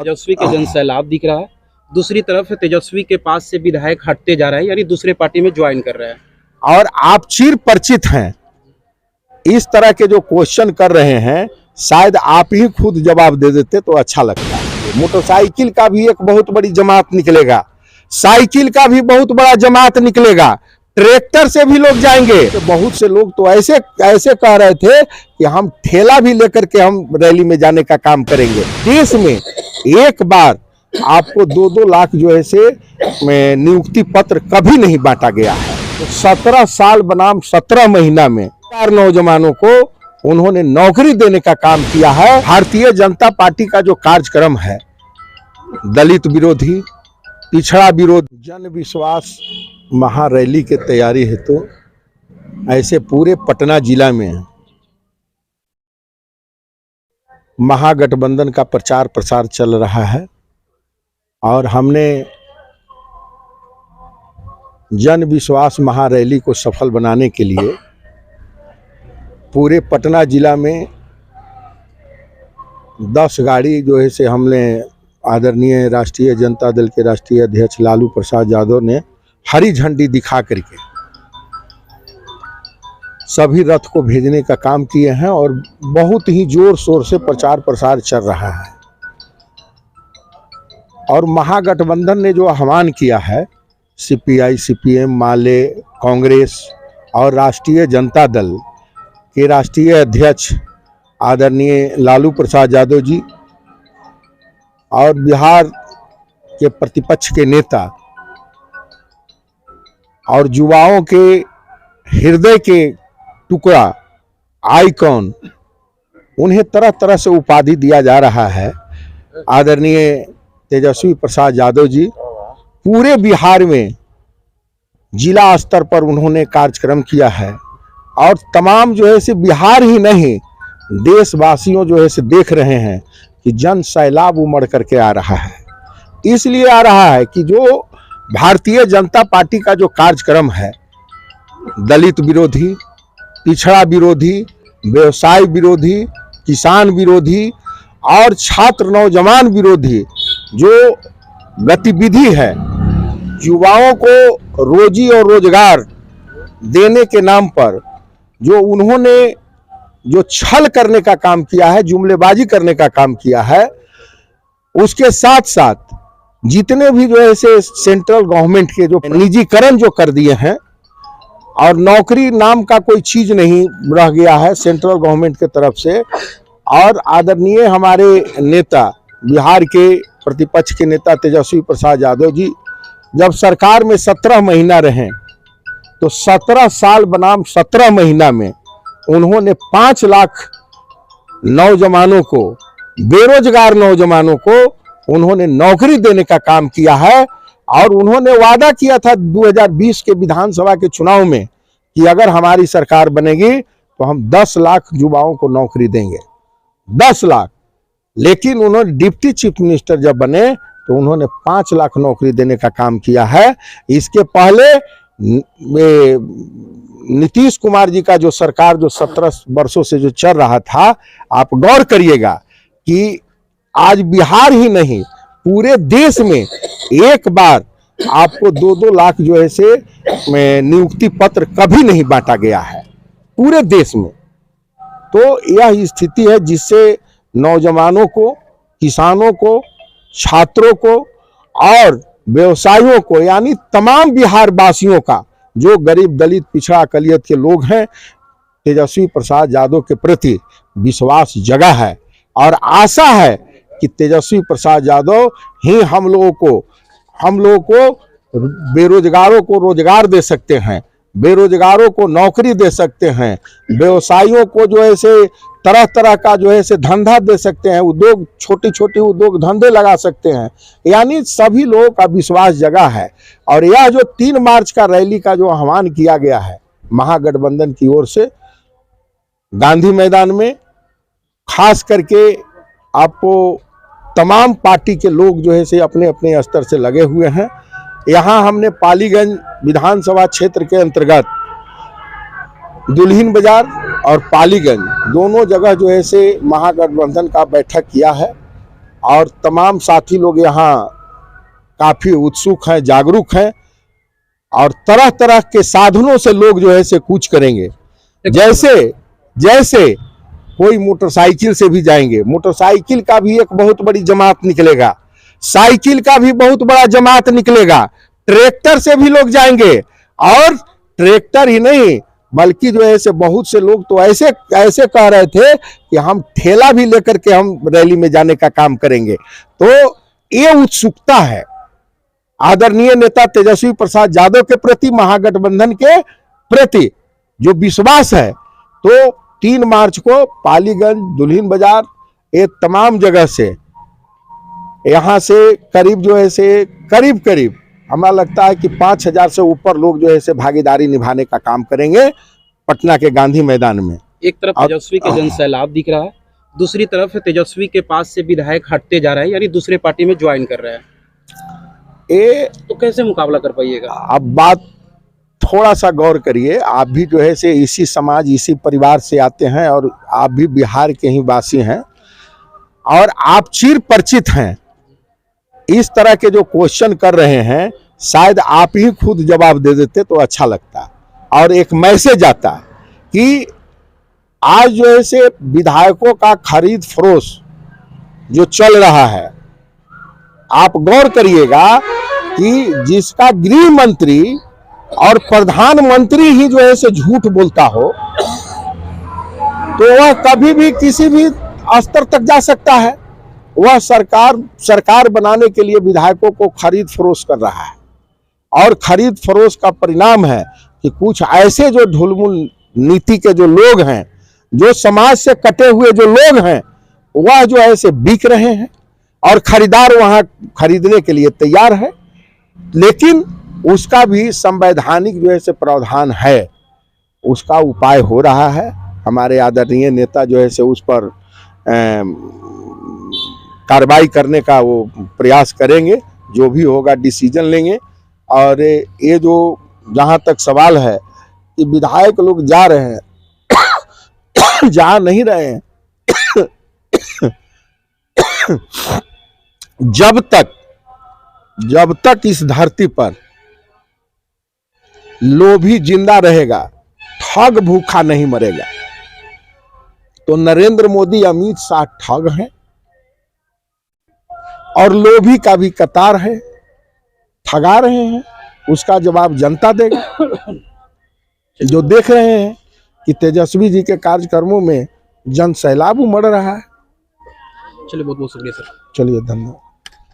तेजस्वी के जन सैलाब दिख रहा है। दूसरी तरफ तेजस्वी के पास से विधायक हटते जा रहे हैं, यानी दूसरे पार्टी में ज्वाइन कर रहे हैं। और आप चिर परिचित हैं, इस तरह के जो क्वेश्चन कर रहे हैं शायद आप ही खुद जवाब दे देते तो अच्छा लगता है। मोटरसाइकिल का भी एक बहुत बड़ी जमात निकलेगा, साइकिल का भी बहुत बड़ा जमात निकलेगा, ट्रैक्टर से भी लोग जाएंगे। तो बहुत से लोग तो ऐसे ऐसे कह रहे थे कि हम ठेला भी लेकर के हम रैली में जाने का काम करेंगे। देश में एक बार आपको 2-2 लाख जो है से नियुक्ति पत्र कभी नहीं बांटा गया है। तो 17 साल बनाम 17 महीना में 4 नौजवानों को उन्होंने नौकरी देने का काम किया है। भारतीय जनता पार्टी का जो कार्यक्रम है, दलित विरोधी, पिछड़ा विरोधी, जन विश्वास महारैली की तैयारी है, तो ऐसे पूरे पटना जिला में महागठबंधन का प्रचार प्रसार चल रहा है। और हमने जन विश्वास महारैली को सफल बनाने के लिए पूरे पटना जिला में 10 गाड़ी जो है से हमने आदरणीय राष्ट्रीय जनता दल के राष्ट्रीय अध्यक्ष लालू प्रसाद यादव ने हरी झंडी दिखा करके सभी रथ को भेजने का काम किए हैं और बहुत ही जोर शोर से प्रचार प्रसार चल रहा है। और महागठबंधन ने जो आह्वान किया है, सीपीआई, सीपीएम, माले, कांग्रेस और राष्ट्रीय जनता दल के राष्ट्रीय अध्यक्ष आदरणीय लालू प्रसाद यादव जी और बिहार के प्रतिपक्ष के नेता और युवाओं के हृदय के टुकड़ा आइकॉन, उन्हें तरह तरह से उपाधि दिया जा रहा है। आदरणीय तेजस्वी प्रसाद यादव जी पूरे बिहार में जिला स्तर पर उन्होंने कार्यक्रम किया है और तमाम जो है से बिहार ही नहीं देशवासियों जो है से देख रहे हैं कि जन सैलाब उमड़ करके आ रहा है। इसलिए आ रहा है कि जो भारतीय जनता पार्टी का जो कार्यक्रम है, दलित विरोधी, पिछड़ा विरोधी, व्यवसाय विरोधी, किसान विरोधी और छात्र नौजवान विरोधी जो गतिविधि है, युवाओं को रोजी और रोजगार देने के नाम पर जो उन्होंने जो छल करने का काम किया है, जुमलेबाजी करने का काम किया है, उसके साथ साथ जितने भी जो है से सेंट्रल गवर्नमेंट के जो निजीकरण जो कर दिए हैं और नौकरी नाम का कोई चीज नहीं रह गया है सेंट्रल गवर्नमेंट के तरफ से। और आदरणीय हमारे नेता, बिहार के प्रतिपक्ष के नेता तेजस्वी प्रसाद यादव जी जब सरकार में 17 महीना रहे, तो 17 साल बनाम 17 महीना में उन्होंने 5 लाख नौजवानों को, बेरोजगार नौजवानों को उन्होंने नौकरी देने का काम किया है। और उन्होंने वादा किया था 2020 के विधानसभा के चुनाव में कि अगर हमारी सरकार बनेगी तो हम 10 लाख युवाओं को नौकरी देंगे, 10 लाख। लेकिन उन्होंने डिप्टी चीफ मिनिस्टर जब बने तो उन्होंने 5 लाख नौकरी देने का काम किया है। इसके पहले नीतीश कुमार जी का जो सरकार जो 17 वर्षों से जो चल रहा था, आप गौर करिएगा कि आज बिहार ही नहीं पूरे देश में एक बार आपको 2-2 लाख जो है से नियुक्ति पत्र कभी नहीं बांटा गया है पूरे देश में। तो यह स्थिति है जिससे नौजवानों को, किसानों को, छात्रों को और व्यवसायियों को, यानी तमाम बिहार वासियों का जो गरीब, दलित, पिछड़ा, अकलियत के लोग हैं, तेजस्वी प्रसाद यादव के प्रति विश्वास जगा है। और आशा है कि तेजस्वी प्रसाद यादव ही हम लोगों को बेरोजगारों को रोजगार दे सकते हैं, बेरोजगारों को नौकरी दे सकते हैं, व्यवसायियों को जो है से तरह तरह का जो है से धंधा दे सकते हैं, उद्योग, छोटे छोटे उद्योग धंधे लगा सकते हैं। यानी सभी लोगों का विश्वास जगा है। और यह जो 3 मार्च का रैली का जो आह्वान किया गया है महागठबंधन की ओर से गांधी मैदान में, खास करके आपको तमाम पार्टी के लोग जो है से अपने अपने स्तर से लगे हुए हैं। यहाँ हमने पालीगंज विधानसभा क्षेत्र के अंतर्गत दुल्हिन बाजार और पालीगंज दोनों जगह जो है से महागठबंधन का बैठक किया है। और तमाम साथी लोग यहाँ काफी उत्सुक हैं, जागरूक हैं और तरह तरह के साधनों से लोग जो है से कूच करेंगे। जैसे जैसे कोई मोटरसाइकिल से भी जाएंगे, मोटरसाइकिल का भी एक बहुत बड़ी जमात निकलेगा, साइकिल का भी बहुत बड़ा जमात निकलेगा, ट्रैक्टर से भी लोग जाएंगे। और ट्रैक्टर ही नहीं बल्कि जो है से बहुत से लोग तो ऐसे ऐसे कह रहे थे कि हम ठेला भी लेकर के हम रैली में जाने का काम करेंगे। तो ये उत्सुकता है आदरणीय नेता तेजस्वी प्रसाद यादव के प्रति, महागठबंधन के प्रति जो विश्वास है। तो 3 मार्च को पालीगंज, दुल्हिन बाजार, ये तमाम जगह से, यहाँ से करीब जो है से करीब हमें लगता है कि 5000 से ऊपर लोग जो है से भागीदारी निभाने का काम करेंगे पटना के गांधी मैदान में। एक तरफ तेजस्वी के जन सैलाब दिख रहा है, दूसरी तरफ तेजस्वी के पास से विधायक हटते जा रहे हैं, यानी दूसरे पार्टी में ज्वाइन कर रहे हैं। ये तो कैसे मुकाबला कर पाइएगा? अब बात थोड़ा सा गौर करिए, आप भी जो है से इसी समाज, इसी परिवार से आते हैं और आप भी बिहार के ही वासी हैं और आप चिर परिचित हैं। इस तरह के जो क्वेश्चन कर रहे हैं शायद आप ही खुद जवाब दे देते तो अच्छा लगता और एक मैसेज आता कि आज जो है से विधायकों का खरीद फरोश जो चल रहा है, आप गौर करिएगा कि जिसका गृह मंत्री और प्रधानमंत्री ही जो है से झूठ बोलता हो तो वह कभी भी किसी भी स्तर तक जा सकता है। वह सरकार बनाने के लिए विधायकों को खरीद फरोश कर रहा है और खरीद फरोश का परिणाम है कि कुछ ऐसे जो ढुलमुल नीति के जो लोग हैं, जो समाज से कटे हुए जो लोग हैं, वह जो है से बिक रहे हैं और खरीदार वहां खरीदने के लिए तैयार है। लेकिन उसका भी संवैधानिक जो है से प्रावधान है, उसका उपाय हो रहा है। हमारे आदरणीय नेता जो है से उस पर कार्रवाई करने का वो प्रयास करेंगे, जो भी होगा डिसीजन लेंगे। और ये जो जहाँ तक सवाल है कि विधायक लोग जा रहे हैं जा नहीं रहे हैं जब तक इस धरती पर लोभी जिंदा रहेगा, ठग भूखा नहीं मरेगा। तो नरेंद्र मोदी, अमित शाह ठग हैं और लोभी का भी कतार है, ठगा रहे हैं। उसका जवाब जनता देगा। जो देख रहे हैं कि तेजस्वी जी के कार्यक्रमों में जन सैलाब उमड़ रहा है। चलिए, बहुत बहुत शुक्रिया सर। चलिए, धन्यवाद।